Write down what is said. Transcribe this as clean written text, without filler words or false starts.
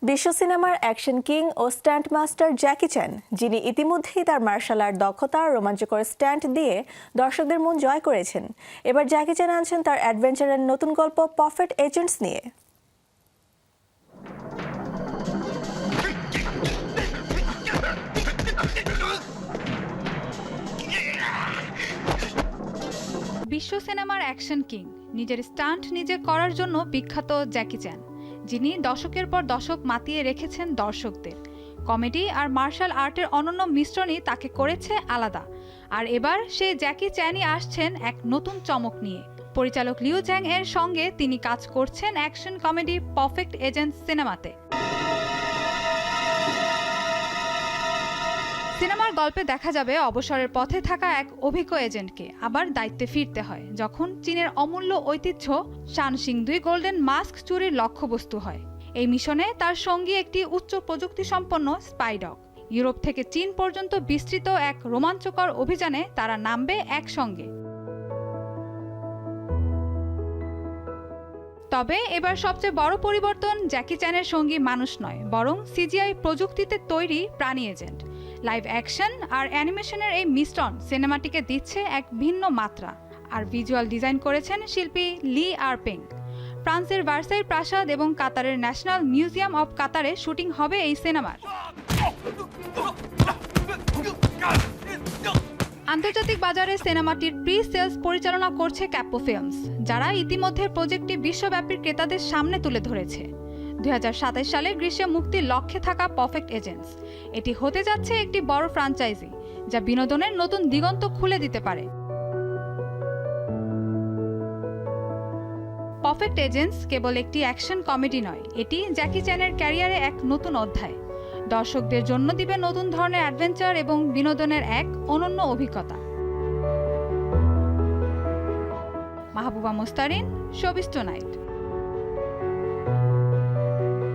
বিশ্ব সিনেমার action king ও স্ট্যান্ট master Jackie চ্যান, যিনি ইতিমধ্যেই তার মার্শাল আর্ট দক্ষতা আর রোমাঞ্চকর স্ট্যান্ট দিয়ে দর্শকদের মন জয় করেছেন। এবার জ্যাকি চ্যান আনছেন তার অ্যাডভেঞ্চারের নতুন গল্প পারফেক্ট এজেন্টস নিয়ে। বিশ্ব সিনেমার অ্যাকশন কিং, নিজের স্টান্ট নিজে করার জন্য বিখ্যাত জ্যাকি চ্যান, যিনি দশকের পর দশক মাতিয়ে রেখেছেন দর্শকদের। কমেডি আর মার্শাল আর্টের অনন্য মিশ্রণই তাকে করেছে আলাদা। আর এবার সেই জ্যাকি চ্যানই আসছেন এক নতুন চমক নিয়ে। পরিচালক লিউ জ্যাং এর সঙ্গে তিনি কাজ করছেন অ্যাকশন কমেডি পারফেক্ট এজেন্টস সিনেমাতে। সিনেমার গল্পে দেখা যাবে অবসরের পথে থাকা এক অভিজ্ঞ এজেন্টকে আবার দায়িত্বে ফিরতে হয় যখন চীনের অমূল্য ঐতিহ্য শানশিং-2 গোল্ডেন মাস্ক চুরির লক্ষ্যবস্তু হয়। এই মিশনে তার সঙ্গী একটি উচ্চ প্রযুক্তি সম্পন্ন স্পাইডগ। ইউরোপ থেকে চীন পর্যন্ত বিস্তৃত এক রোমাঞ্চকর অভিযানে তারা নামবে একসঙ্গে। তবে এবার সবচেয়ে বড় পরিবর্তন, জ্যাকি চ্যানের সঙ্গী মানুষ নয়, বরং সিজিআই প্রযুক্তিতে তৈরি প্রাণী এজেন্ট। লাইভ অ্যাকশন আর অ্যানিমেশনের এই মিশ্রণ সিনেমাটিকে দিচ্ছে এক ভিন্ন মাত্রা। আর ভিজুয়াল ডিজাইন করেছেন শিল্পী লি আরপেং। ফ্রান্সের ভার্সাই প্রাসাদ এবং কাতারের ন্যাশনাল মিউজিয়াম অব কাতারে শুটিং হবে এই সিনেমার। আন্তর্জাতিক বাজারে সিনেমাটির প্রি সেলস পরিচালনা করছে ক্যাপো ফিল্মস, যারা ইতিমধ্যে প্রজেক্টটি বিশ্বব্যাপী ক্রেতাদের সামনে তুলে ধরেছে। 2027 সালে গ্রীষ্মে মুক্তির লক্ষ্যে থাকা পারফেক্ট এজেন্টস, এটি হতে যাচ্ছে একটি বড় ফ্র্যাঞ্চাইজি যা বিনোদনের নতুন দিগন্ত খুলে দিতে পারে। পারফেক্ট এজেন্টস কেবল একটি অ্যাকশন কমেডি নয়, এটি জ্যাকি চ্যানের ক্যারিয়ারে এক নতুন অধ্যায়। দর্শকদের জন্য দিবে নতুন ধরনের অ্যাডভেঞ্চার এবং বিনোদনের এক অনন্য অভিজ্ঞতা। Mahbuba Mustarin, showbiz tonight.